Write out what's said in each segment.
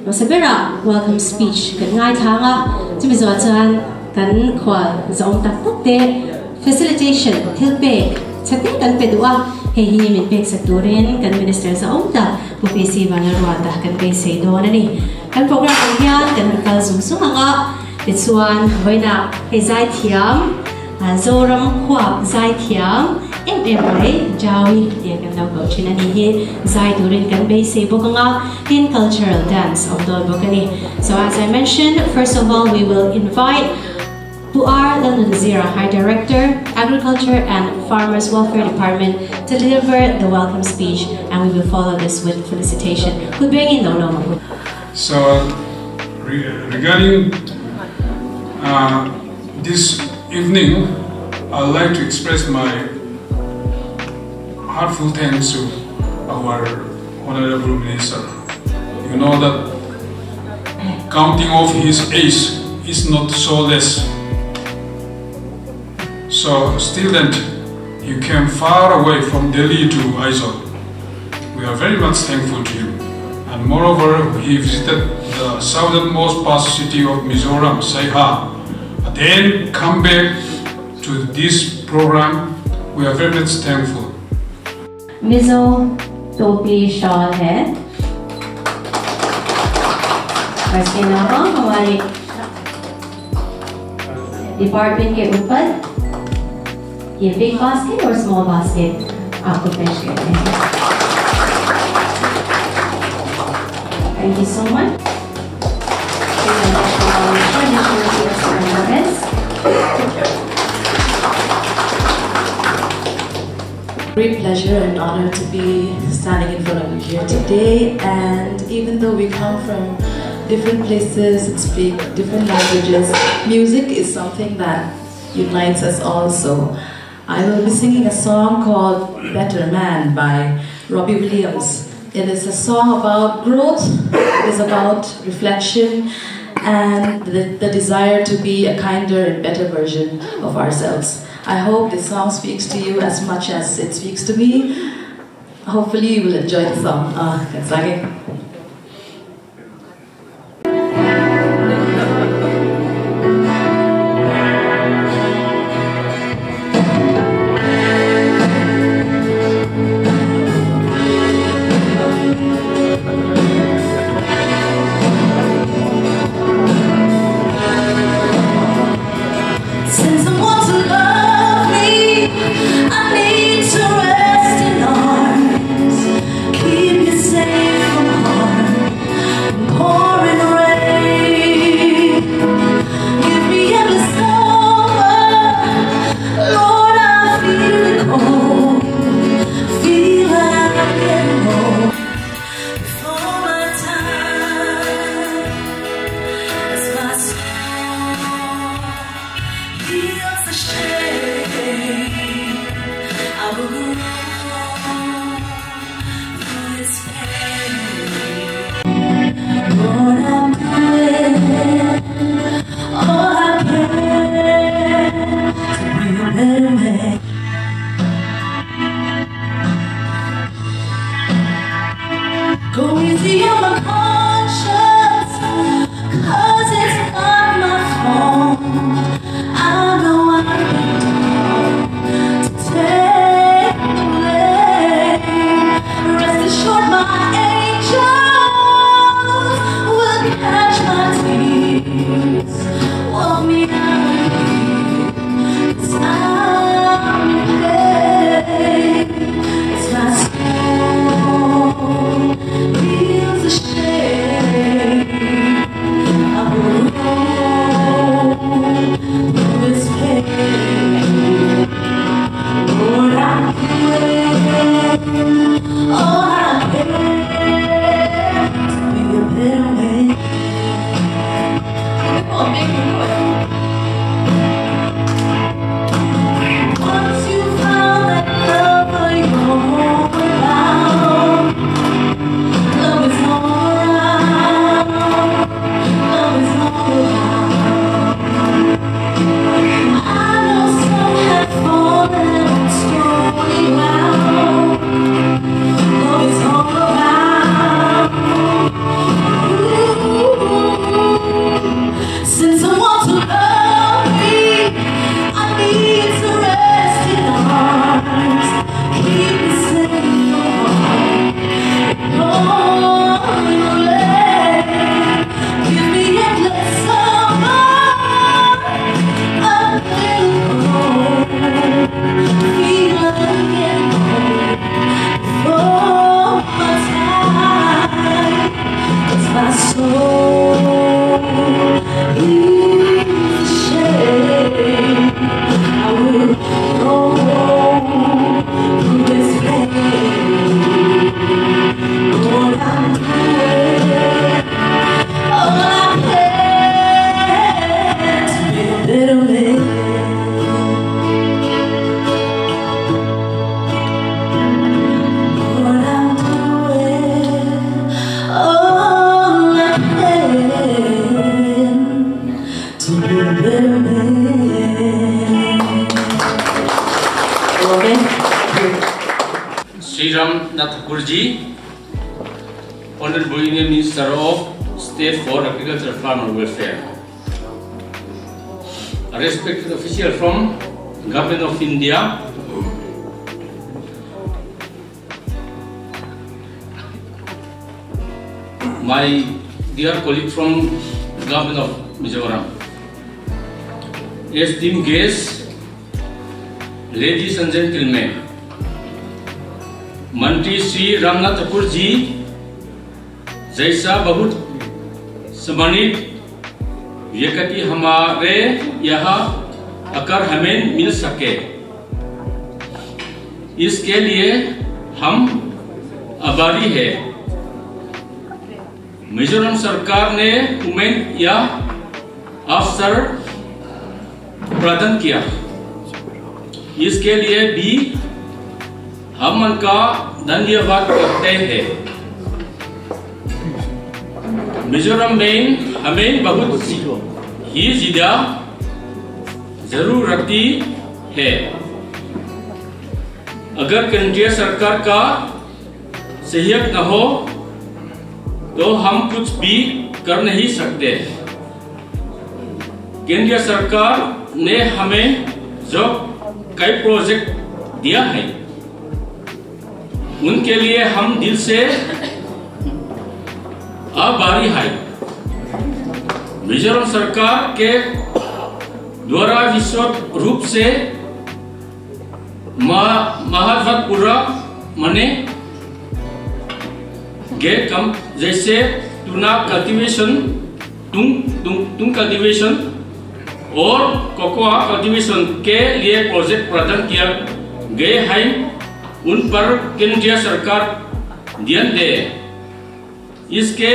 Masabera welcome speech kan ngai thanga chumi zo chan kan khwal zong tak tak te facilitation thilpe chate kan pe duwa he hi min pe saturin kan minister sa omta pupisi bangarwa ta kan pe se do ani kan program hian kan kal zum sumanga tsuan hoina he zai thiam zoram khwa zai thiam MMI Jawi dia kan lau kau cina ni he zai durin kan be se bokanga in cultural dance of dol bokani. So as I mentioned, first of all we will invite Puar London Zira High Director, Agriculture and Farmers Welfare Department to deliver the welcome speech, and we will follow this with felicitation. Good bringing no. So regarding this evening, I'd like to express my heartfelt thanks to our Honorable Minister. You know that counting off his age is not so less. So student, you came far away from Delhi to Aizawl. We are very much thankful to you. And moreover, he visited the southernmost part city of Mizoram, Saiha. And then come back to this program. We are very much thankful. Mizo टोपी shawl है इसके अलावा हमारे department के ऊपर ये big basket और small basket आपको पेश करते हैं. Thank you so much. Great pleasure and honor to be standing in front of you here today, and even though we come from different places and speak different languages, music is something that unites us all. So I will be singing a song called Better Man by Robbie Williams. It is a song about growth, it is about reflection and the desire to be a kinder and better version of ourselves. I hope this song speaks to you as much as it speaks to me. Hopefully you will enjoy the song. I need to rest in arms, keep you safe from harm. Nath Thakurji, Honorable Union Minister of State for Agriculture and Farmer Welfare, a respected official from Government of India, my dear colleague from Government of Mizoram, esteemed guests, ladies and gentlemen, मंत्री श्री रामनाथ ठाकुर जी जैसा बहुत सम्मानित व्यक्ति हमारे यहाँ आकर हमें मिल सके, इसके लिए हम आभारी हैं। मिजोरम सरकार ने हमें यह अवसर प्रदान किया, इसके लिए भी हम उनका धन्यवाद करते हैं। मिजोरम में हमें बहुत ही ज्यादा जरूरत है। अगर केंद्रीय सरकार का सहयोग न हो तो हम कुछ भी कर नहीं सकते। केंद्रीय सरकार ने हमें जो कई प्रोजेक्ट दिया है उनके लिए हम दिल से आभारी हैं। मिजोरम सरकार के द्वारा विशेष रूप से महत्वपूर्ण माने गे कम जैसे टूना कल्टीवेशन, तुंग कल्टीवेशन और कोकोआ कल्टीवेशन के लिए प्रोजेक्ट प्रदान किया गए हैं, उन पर केंद्रीय सरकार ध्यान दे। इसके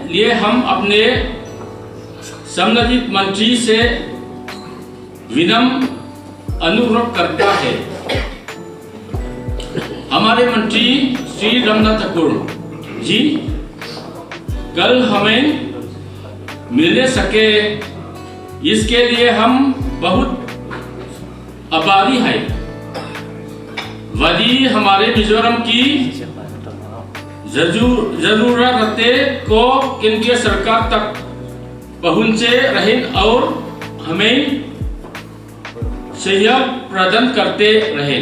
लिए हम अपने संबंधित मंत्री से विनम्र अनुरोध करता है। हमारे मंत्री श्री रामनाथ ठाकुर जी कल हमें मिलने सके, इसके लिए हम बहुत आभारी हैं। यदि हमारे मिजोरम की जरूरतें को केंद्रीय सरकार तक पहुंचे रहे और हमें सहयोग प्रदान करते रहे,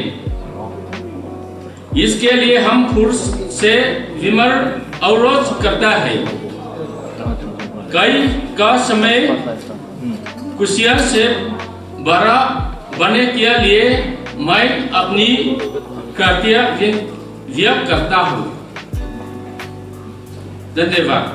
इसके लिए हम फिर से विनम्र अनुरोध करता है। कई का समय खुशियां से भरा बने के लिए मैं अपनी कृतज्ञता व्यक्त करता हूँ। धन्यवाद।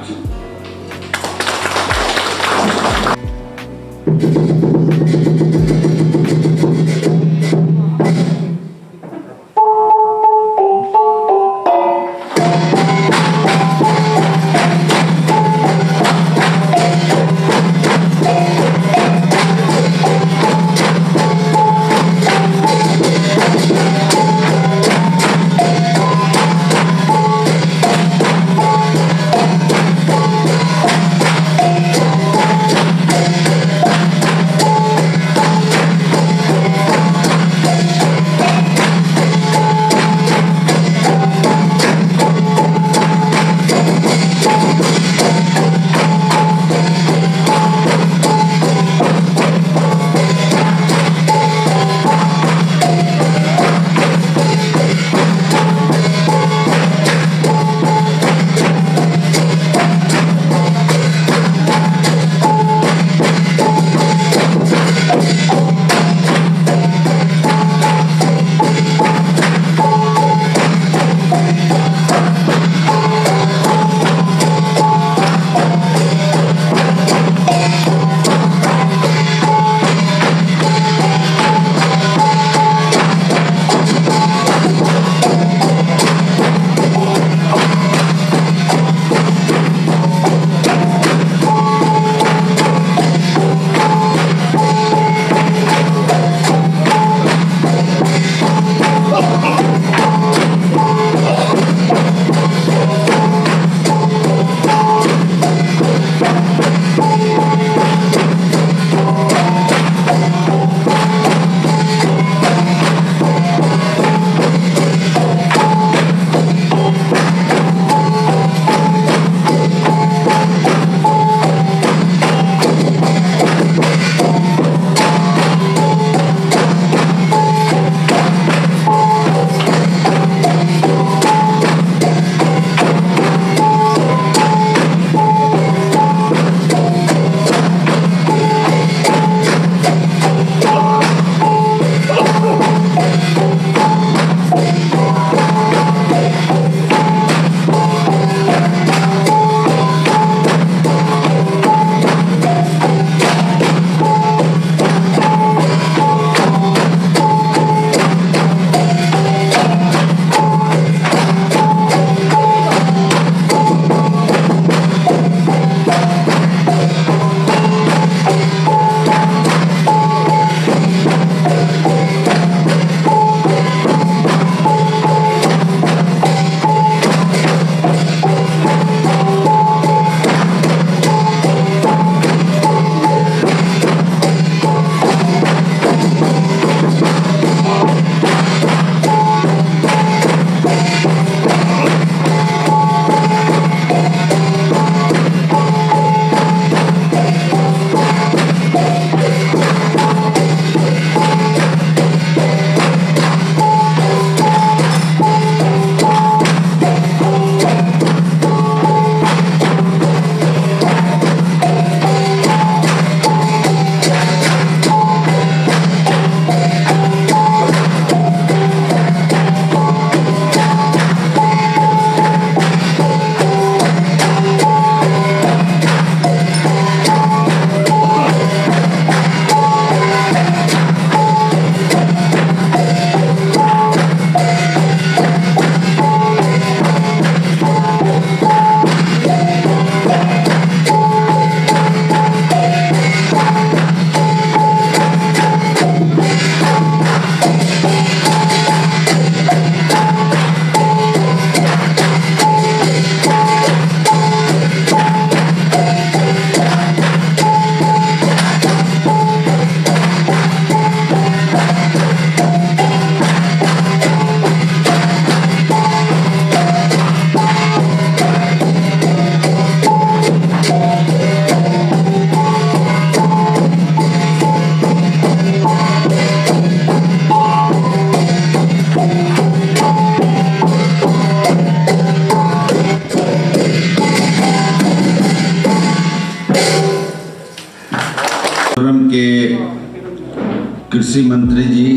कृषि मंत्री जी,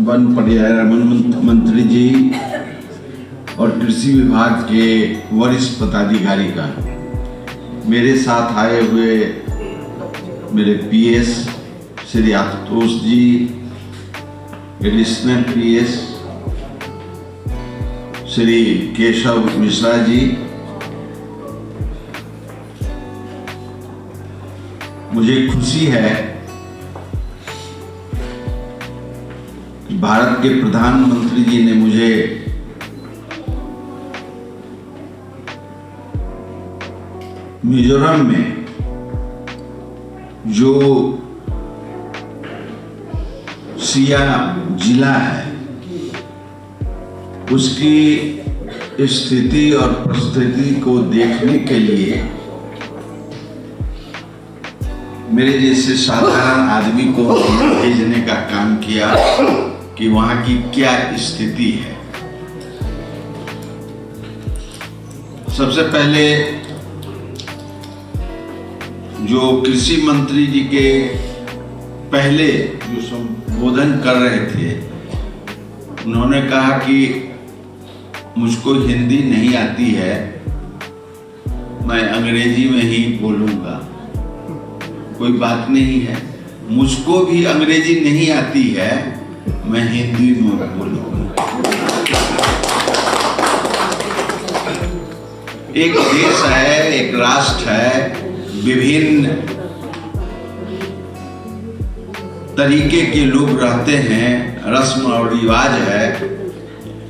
वन पर्यावरण मंत्री जी और कृषि विभाग के वरिष्ठ पदाधिकारी का, मेरे साथ आए हुए मेरे पीएस श्री आशुतोष जी, एडिशनल पीएस श्री केशव मिश्रा जी, मुझे खुशी है कि भारत के प्रधानमंत्री जी ने मुझे मिजोरम में जो सिया जिला है उसकी स्थिति और परिस्थिति को देखने के लिए मेरे जैसे साधारण आदमी को भेजने का काम किया कि वहां की क्या स्थिति है। सबसे पहले जो कृषि मंत्री जी के पहले जो संबोधन कर रहे थे, उन्होंने कहा कि मुझको हिंदी नहीं आती है, मैं अंग्रेजी में ही बोलूंगा। कोई बात नहीं है, मुझको भी अंग्रेजी नहीं आती है, मैं हिंदी में बोलूंगा। एक देश है, एक राष्ट्र है, विभिन्न तरीके के लोग रहते हैं, रस्म और रिवाज है,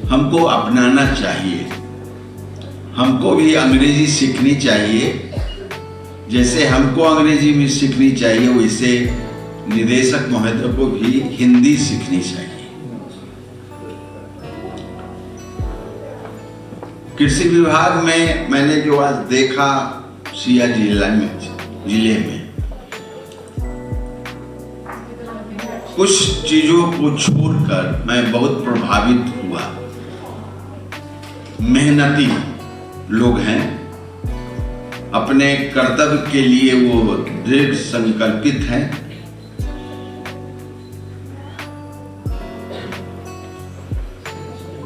हमको अपनाना चाहिए। हमको भी अंग्रेजी सीखनी चाहिए, जैसे हमको अंग्रेजी में सीखनी चाहिए वैसे निदेशक महोदय को भी हिंदी सीखनी चाहिए। कृषि विभाग में मैंने जो आज देखा सिया जिले में कुछ चीजों को छोड़कर मैं बहुत प्रभावित हुआ। मेहनती लोग हैं, अपने कर्तव्य के लिए वो दृढ़ संकल्पित हैं।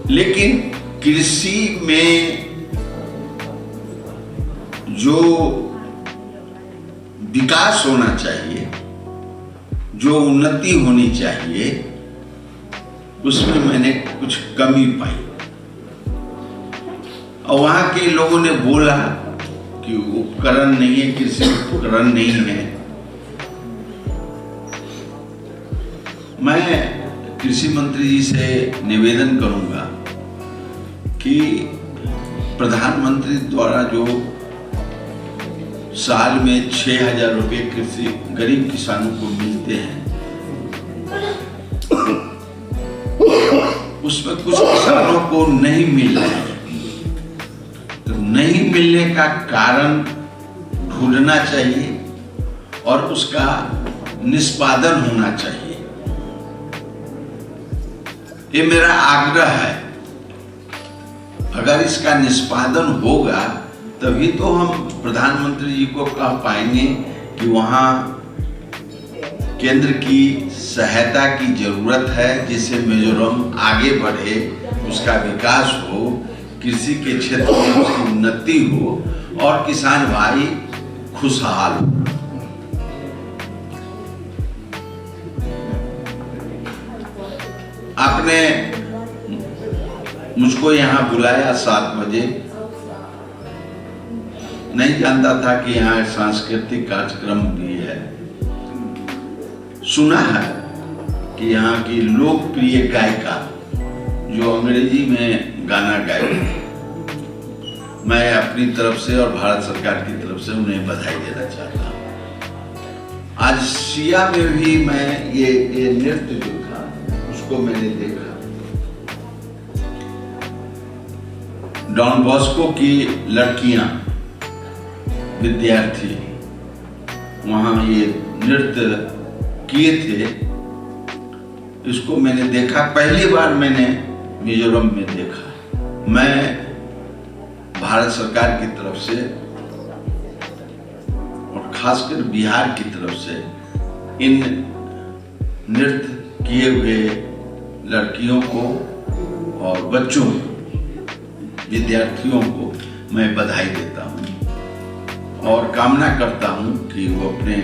लेकिन कृषि में जो विकास होना चाहिए, जो उन्नति होनी चाहिए, उसमें मैंने कुछ कमी पाई। और वहां के लोगों ने बोला कि उपकरण नहीं है, कृषि उपकरण नहीं है। मैं कृषि मंत्री जी से निवेदन करूंगा कि प्रधानमंत्री द्वारा जो साल में 6,000 रुपए कृषि गरीब किसानों को मिलते हैं, उसमें कुछ किसानों को नहीं मिल रहा है। तो नहीं मिलने का कारण ढूंढना चाहिए और उसका निष्पादन होना चाहिए। ये मेरा आग्रह है। अगर इसका निष्पादन होगा तभी तो हम प्रधानमंत्री जी को कह पाएंगे कि वहां केंद्र की सहायता की जरूरत है, जिससे मिजोरम आगे बढ़े, उसका विकास हो, कृषि के क्षेत्र में उसकी उन्नति हो और किसान भाई खुशहाल हो। आपने मुझको यहाँ बुलाया 7 बजे। नहीं जानता था कि यहाँ सांस्कृतिक कार्यक्रम भी है। सुना है कि यहाँ की लोकप्रिय गायिका जो अंग्रेजी में गाना गाए, मैं अपनी तरफ से और भारत सरकार की तरफ से उन्हें बधाई देना चाहता हूँ। आज सिया में भी मैं ये नृत्य जो था उसको मैंने देखा। डॉन बॉस्को की लड़कियां, विद्यार्थी वहां ये नृत्य किए थे। इसको मैंने देखा, पहली बार मैंने मिजोरम में देखा। मैं भारत सरकार की तरफ से और खासकर बिहार की तरफ से इन नृत्य किए हुए लड़कियों को और बच्चों, विद्यार्थियों को मैं बधाई देता हूँ और कामना करता हूँ कि वो अपने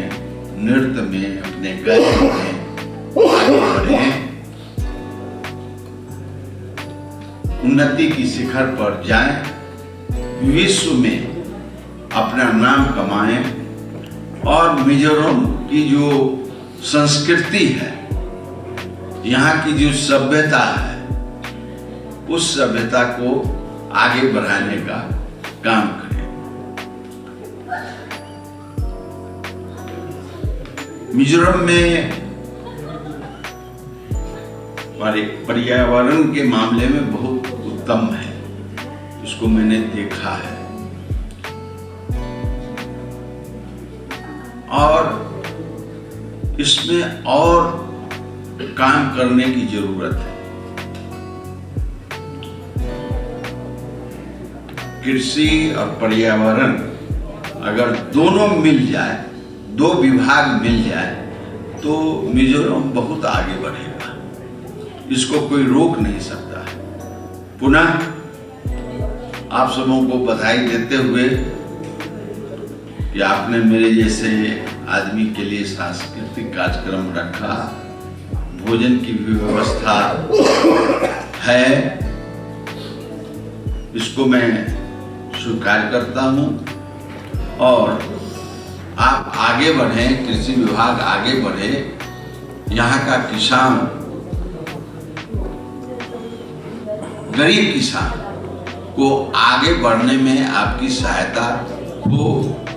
नृत्य में, अपने गायन में आगे बढ़ें, उन्नति की शिखर पर जाएं, विश्व में अपना नाम कमाएं और मिजोरम की जो संस्कृति है, यहाँ की जो सभ्यता है, उस सभ्यता को आगे बढ़ाने का काम करें। मिजोरम में पर्यावरण के मामले में बहुत उत्तम है, इसको मैंने देखा है और इसमें और काम करने की जरूरत है। कृषि और पर्यावरण अगर दोनों मिल जाए, दो विभाग मिल जाए, तो मिजोरम बहुत आगे बढ़ेगा, इसको कोई रोक नहीं सकता है। पुनः आप सबों को बधाई देते हुए कि आपने मेरे जैसे आदमी के लिए सांस्कृतिक कार्यक्रम रखा, भोजन की भी व्यवस्था है, इसको मैं स्वीकार करता हूं और आप आगे बढ़ें, कृषि विभाग आगे बढ़े, यहाँ का किसान, गरीब किसान को आगे बढ़ने में आपकी सहायता हो,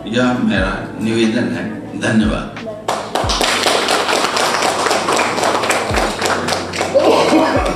यह मेरा निवेदन है। धन्यवाद। One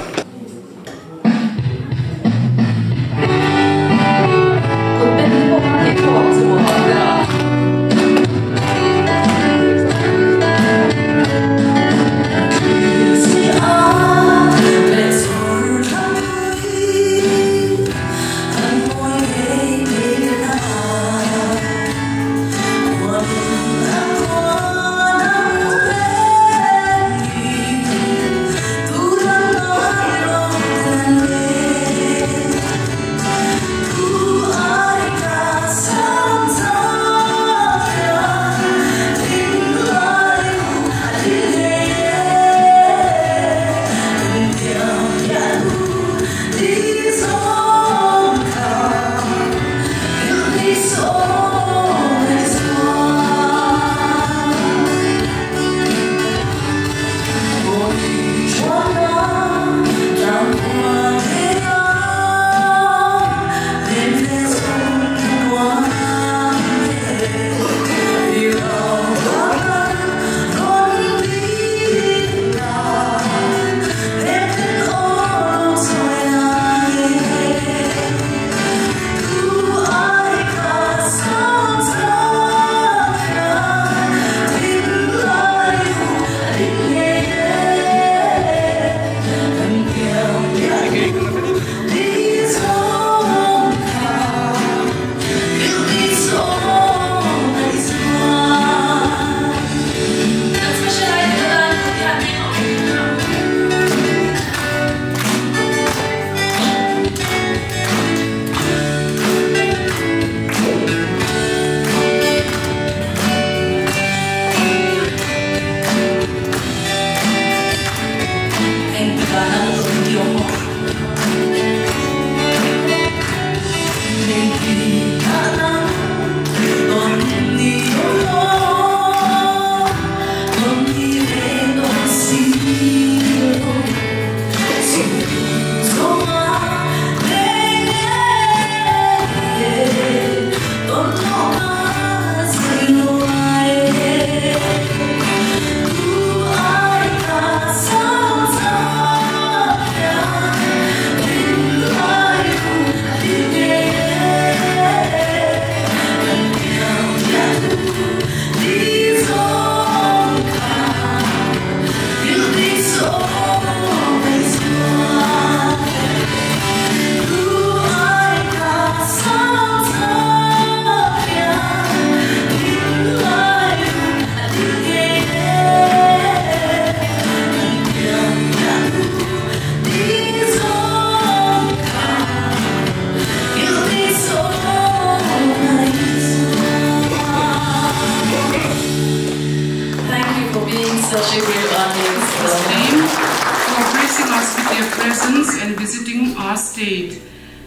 and visiting our state.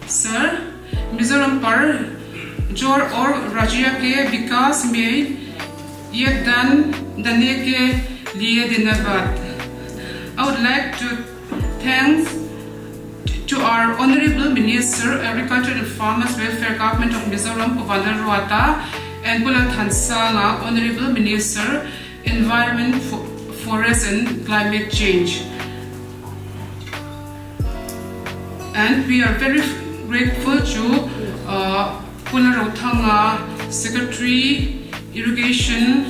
Sir, Mizoram par जोर और राज्य के विकास में योगदान देने के लिए धन्यवाद. I would like to thank to our Honorable Minister, Agriculture and Farmers Welfare Government of Mizoram, Pavanar Ruata, and Bulat Hansanga, Honorable Minister, Environment, Forest and Climate Change. And we are very grateful to Punarotanga, Secretary, Irrigation,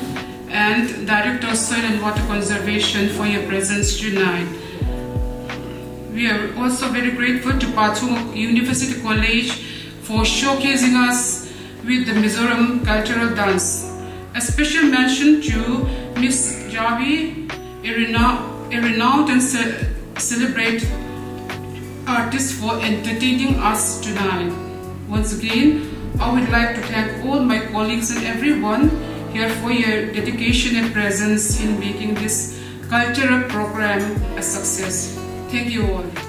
and Director of Soil and Water Conservation for your presence tonight. We are also very grateful to Patung University College for showcasing us with the Mizoram cultural dance. A special mention to Miss Javi, a renowned and celebrated artist for entertaining us tonight. Once again, I would like to thank all my colleagues and everyone here for your dedication and presence in making this cultural program a success. Thank you all.